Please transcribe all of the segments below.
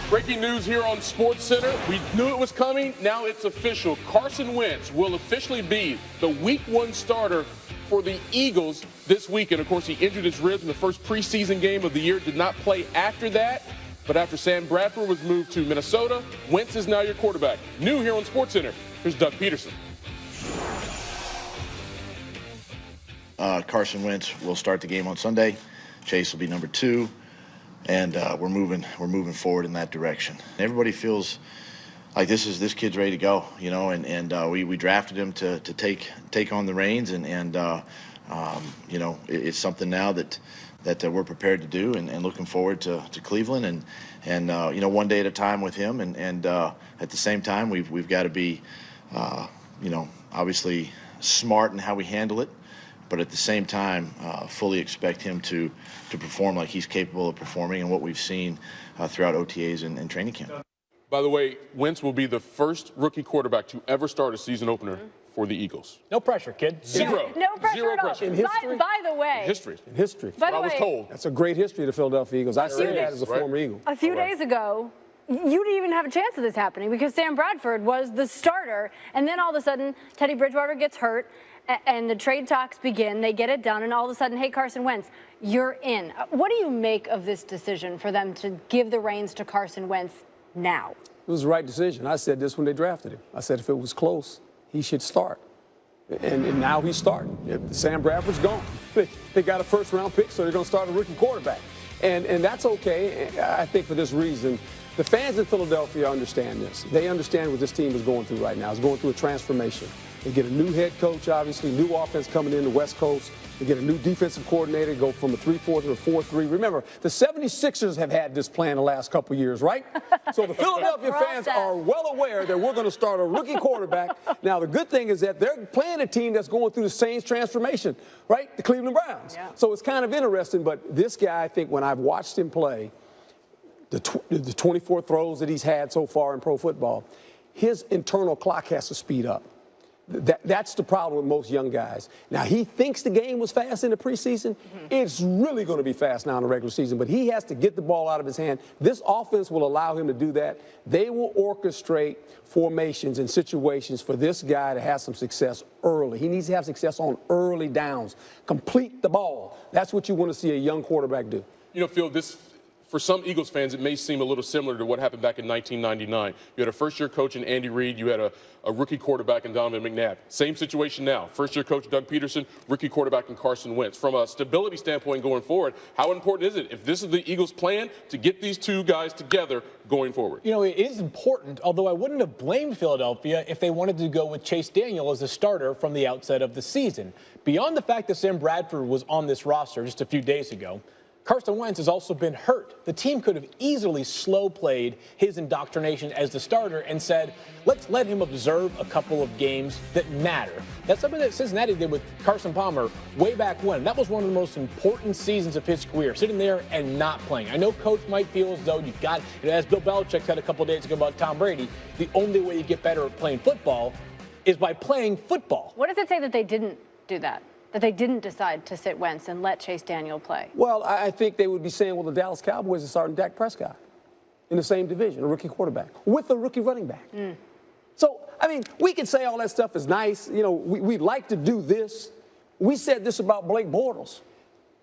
Breaking news here on SportsCenter. We knew it was coming. Now it's official. Carson Wentz will officially be the Week 1 starter for the Eagles this week. And, of course, he injured his ribs in the first preseason game of the year, did not play after that. But after Sam Bradford was moved to Minnesota, Wentz is now your quarterback. New here on SportsCenter, here's Doug Peterson. Carson Wentz will start the game on Sunday. Chase will be number 2. And we're moving forward in that direction. Everybody feels like this kid's ready to go, you know. And we drafted him to take on the reins, and you know, it's something now that we're prepared to do, and looking forward to Cleveland, and you know, one day at a time with him, and at the same time we've got to be you know, obviously smart in how we handle it. But at the same time, fully expect him to perform like he's capable of performing, and what we've seen throughout OTAs and training camp. By the way, Wentz will be the first rookie quarterback to ever start a season opener for the Eagles. No pressure, kid. Zero. No pressure Zero at all. pressure. In history? By the way. History. In history. By the I was way, told. That's a great history of the Philadelphia Eagles. I say Right. that as a former Eagle. A few days ago, you didn't even have a chance of this happening because Sam Bradford was the starter. And then all of a sudden, Teddy Bridgewater gets hurt. And the trade talks begin, they get it done, and all of a sudden, hey, Carson Wentz, you're in. What do you make of this decision for them to give the reins to Carson Wentz now? It was the right decision. I said this when they drafted him. I said if it was close, he should start. And now he's starting. Sam Bradford's gone. They got a first-round pick, so they're going to start a rookie quarterback. And that's okay, I think, for this reason. The fans in Philadelphia understand this. They understand what this team is going through right now. It's going through a transformation. They get a new head coach, obviously, new offense coming in the West Coast. They get a new defensive coordinator, go from a 3-4 to a 4-3. Remember, the 76ers have had this plan the last couple years, right? So the Philadelphia fans are well aware that we're going to start a rookie quarterback. Now, the good thing is that they're playing a team that's going through the same transformation, right? The Cleveland Browns. Yeah. So it's kind of interesting, but this guy, I think, when I've watched him play, the 24 throws that he's had so far in pro football, his internal clock has to speed up. That's the problem with most young guys. Now, he thinks the game was fast in the preseason. It's really going to be fast now in the regular season, but he has to get the ball out of his hand. This offense will allow him to do that. They will orchestrate formations and situations for this guy to have some success early. He needs to have success on early downs. Complete the ball. That's what you want to see a young quarterback do. You know, Phil, for some Eagles fans, it may seem a little similar to what happened back in 1999. You had a first-year coach in Andy Reid. You had a rookie quarterback in Donovan McNabb. Same situation now. First-year coach Doug Peterson, rookie quarterback in Carson Wentz. From a stability standpoint going forward, how important is it, if this is the Eagles' plan, to get these two guys together going forward? You know, it is important, although I wouldn't have blamed Philadelphia if they wanted to go with Chase Daniel as a starter from the outset of the season. Beyond the fact that Sam Bradford was on this roster just a few days ago, Carson Wentz has also been hurt. The team could have easily slow-played his indoctrination as the starter and said, let's let him observe a couple of games that matter. That's something that Cincinnati did with Carson Palmer way back when. That was one of the most important seasons of his career, sitting there and not playing. I know Coach might feel as though you've got, as Bill Belichick said a couple of days ago about Tom Brady, the only way you get better at playing football is by playing football. What does it say that they didn't do that? That they didn't decide to sit Wentz and let Chase Daniel play? Well, I think they would be saying, well, the Dallas Cowboys are starting Dak Prescott in the same division, a rookie quarterback, with a rookie running back. So, I mean, we can say all that stuff is nice. You know, we'd like to do this. We said this about Blake Bortles.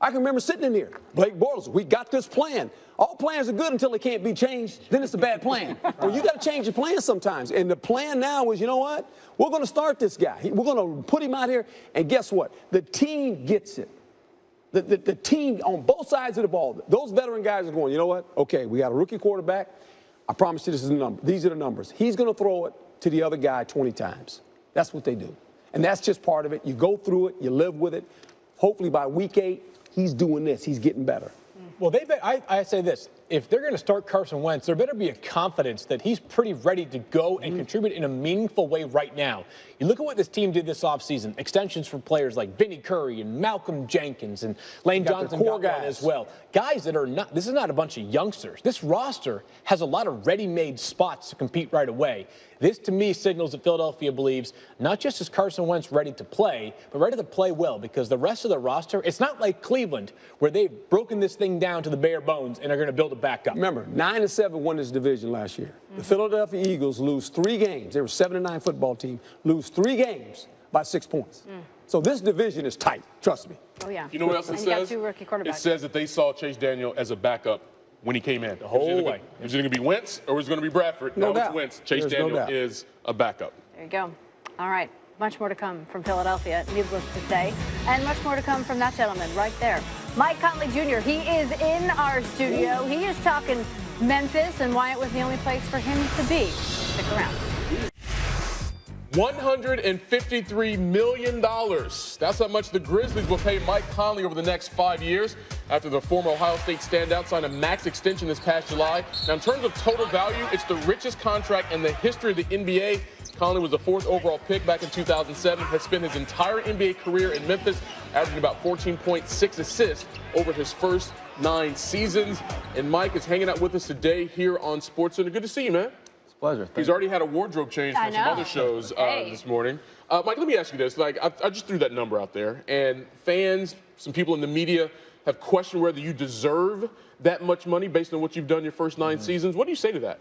I can remember sitting in here. Blake Bortles, we got this plan. All plans are good until they can't be changed. Then it's a bad plan. Well, you got to change your plan sometimes. And the plan now is, you know what? We're going to start this guy. We're going to put him out here. And guess what? The team gets it. The team on both sides of the ball, those veteran guys are going, you know what? Okay, we got a rookie quarterback. I promise you this is the number. These are the numbers. He's going to throw it to the other guy 20 times. That's what they do. And that's just part of it. You go through it. You live with it. Hopefully by week 8, he's doing this. He's getting better. Well, I say this. If they're going to start Carson Wentz, there better be a confidence that he's pretty ready to go and contribute in a meaningful way right now. You look at what this team did this offseason. Extensions for players like Vinny Curry and Malcolm Jenkins and Lane Johnson core guys as well. Guys that are not – this is not a bunch of youngsters. This roster has a lot of ready-made spots to compete right away. This, to me, signals that Philadelphia believes not just is Carson Wentz ready to play, but ready to play well, because the rest of the roster, it's not like Cleveland where they've broken this thing down to the bare bones and are going to build a back up. Remember, 9-7 won this division last year. The Philadelphia Eagles lose 3 games. They were 7-9 football team, lose 3 games by 6 points. So this division is tight, trust me. Oh, yeah. You know what else it And you got says? 2 rookie quarterbacks. It says that they saw Chase Daniel as a backup when he came in. The whole way. Is it going to be Wentz or is it going to be Bradford? No Now doubt. it's Wentz. Chase There's no Daniel doubt. is a backup. There you go. All right. Much more to come from Philadelphia, needless to say. And much more to come from that gentleman right there. Mike Conley Jr., he is in our studio. He is talking Memphis and why it was the only place for him to be. Stick around. $153 million. That's how much the Grizzlies will pay Mike Conley over the next 5 years after the former Ohio State standout signed a max extension this past July. Now, in terms of total value, it's the richest contract in the history of the NBA. Conley was the 4th overall pick back in 2007, has spent his entire NBA career in Memphis, averaging about 14.6 assists over his first 9 seasons. And Mike is hanging out with us today here on SportsCenter. Good to see you, man. Pleasure. He's already had a wardrobe change I from some know. other shows Hey. this morning. Mike, let me ask you this. Like, I just threw that number out there, and fans, some people in the media have questioned whether you deserve that much money based on what you've done your first 9 seasons. What do you say to that?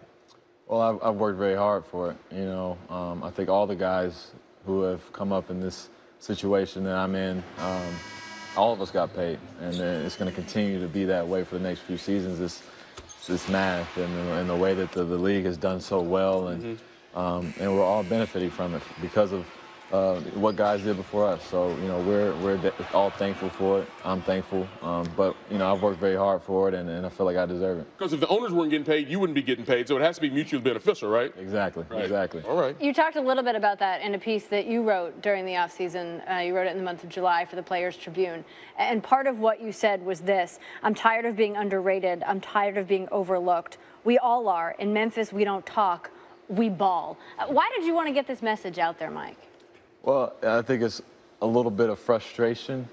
Well, I've worked very hard for it. You know, I think all the guys who have come up in this situation that I'm in, all of us got paid, and it's going to continue to be that way for the next few seasons. This math and the way that the league has done so well, and we're all benefiting from it because of what guys did before us. So, you know, we're all thankful for it. I'm thankful, but you know, I've worked very hard for it, and I feel like I deserve it. Because if the owners weren't getting paid, you wouldn't be getting paid, so it has to be mutually beneficial, right? Exactly. Right. Exactly. All right. You talked a little bit about that in a piece that you wrote during the offseason. You wrote it in the month of July for the Players Tribune. And part of what you said was this: I'm tired of being underrated. I'm tired of being overlooked. We all are. In Memphis, we don't talk, we ball. Why did you want to get this message out there, Mike? Well, I think it's a little bit of frustration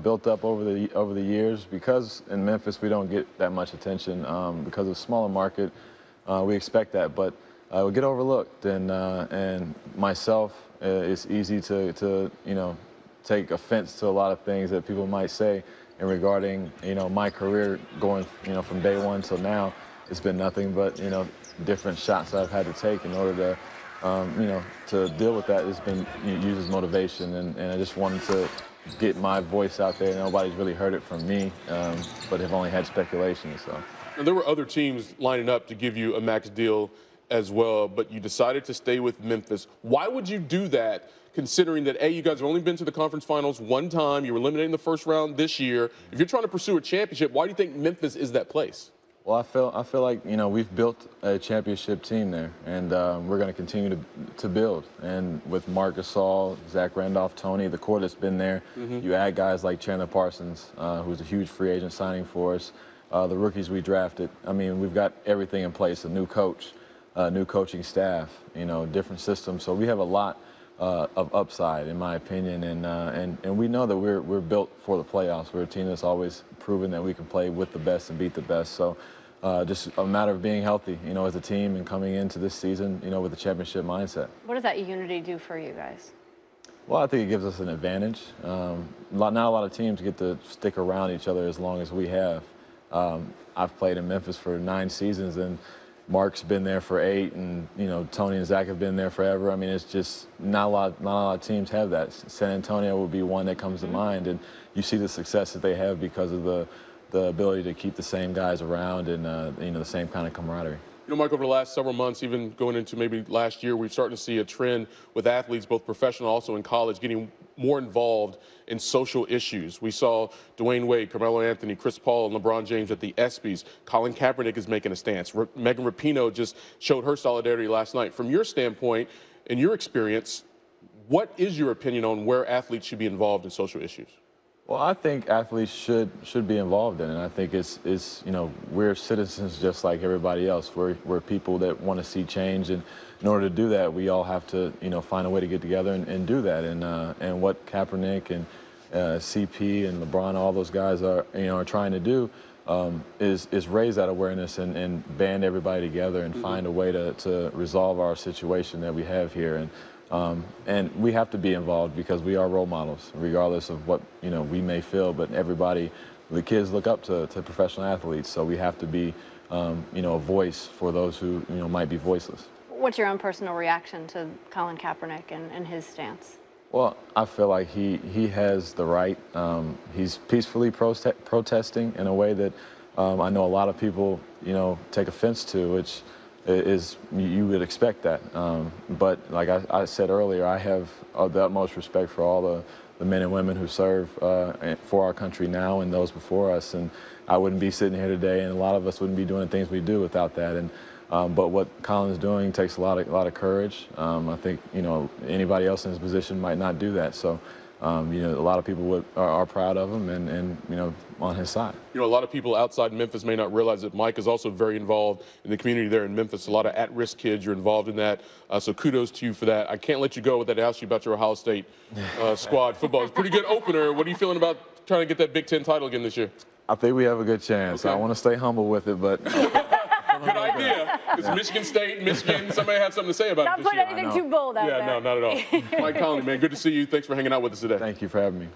built up over the years because in Memphis we don't get that much attention because of smaller market. We expect that, but we get overlooked. And myself, it's easy to you know, take offense to a lot of things that people might say. And regarding, you know, my career going, you know, from day one till now, it's been nothing but, you know, different shots that I've had to take in order to you know, to deal with that. It's been used as motivation, and I just wanted to get my voice out there. Nobody's really heard it from me, but have only had speculation. So. And there were other teams lining up to give you a max deal as well, but you decided to stay with Memphis. Why would you do that, considering that, A, you guys have only been to the conference finals 1 time, you were eliminated in the first round this year. If you're trying to pursue a championship, why do you think Memphis is that place? Well, I feel like, you know, we've built a championship team there, and we're going to continue to build. And with Marc Gasol, Zach Randolph, Tony, the core that's been there, you add guys like Chandler Parsons, who's a huge free agent signing for us, the rookies we drafted. I mean, we've got everything in place, a new coach, new coaching staff, you know, different systems. So we have a lot of upside, in my opinion, and we know that we're built for the playoffs. We're a team that's always proven that we can play with the best and beat the best. So just a matter of being healthy, you know, as a team and coming into this season, you know, with a championship mindset. What does that unity do for you guys? Well, I think it gives us an advantage. Not a lot of teams get to stick around each other as long as we have. I've played in Memphis for 9 seasons, and Mark's been there for 8, and you know, Tony and Zach have been there forever. I mean, it's just not a lot of teams have that. San Antonio would be one that comes to mind, and you see the success that they have because of the ability to keep the same guys around and you know, the same kind of camaraderie. You know, Mike, over the last several months, even going into maybe last year, we're starting to see a trend with athletes, both professional and also in college, getting more involved in social issues. We saw Dwayne Wade, Carmelo Anthony, Chris Paul, and LeBron James at the ESPYs. Colin Kaepernick is making a stance. Megan Rapinoe just showed her solidarity last night. From your standpoint and your experience, what is your opinion on where athletes should be involved in social issues? Well, I think athletes should be involved in it. I think it's you know, we're citizens just like everybody else. We're people that want to see change, and in order to do that, we all have to, you know, find a way to get together and do that. And what Kaepernick and CP and LeBron, all those guys are trying to do is raise that awareness and band everybody together and find a way to resolve our situation that we have here. And we have to be involved because we are role models, regardless of what, you know, we may feel. But everybody, the kids look up to professional athletes, so we have to be a voice for those who might be voiceless. What's your own personal reaction to Colin Kaepernick and his stance? Well, I feel like he has the right. He's peacefully protesting in a way that I know a lot of people, take offense to, which is you would expect that. But like I said earlier, I have the utmost respect for all the men and women who serve for our country now and those before us. And I wouldn't be sitting here today, and a lot of us wouldn't be doing the things we do without that. And but what Colin's doing takes a lot of courage. I think anybody else in his position might not do that. So a lot of people are proud of him and on his side. A lot of people outside Memphis may not realize that Mike is also very involved in the community there in Memphis. A lot of at-risk kids, you're involved in that. So kudos to you for that. I can't let you go without asking you about your Ohio State squad football. It's a pretty good opener. What are you feeling about trying to get that Big Ten title again this year? I think we have a good chance. Okay. I want to stay humble with it, but. Good idea. Because Michigan State, Michigan, somebody had something to say about it this year. Not put anything too bold out there. Yeah, no, not at all. Mike Conley, man, good to see you. Thanks for hanging out with us today. Thank you for having me.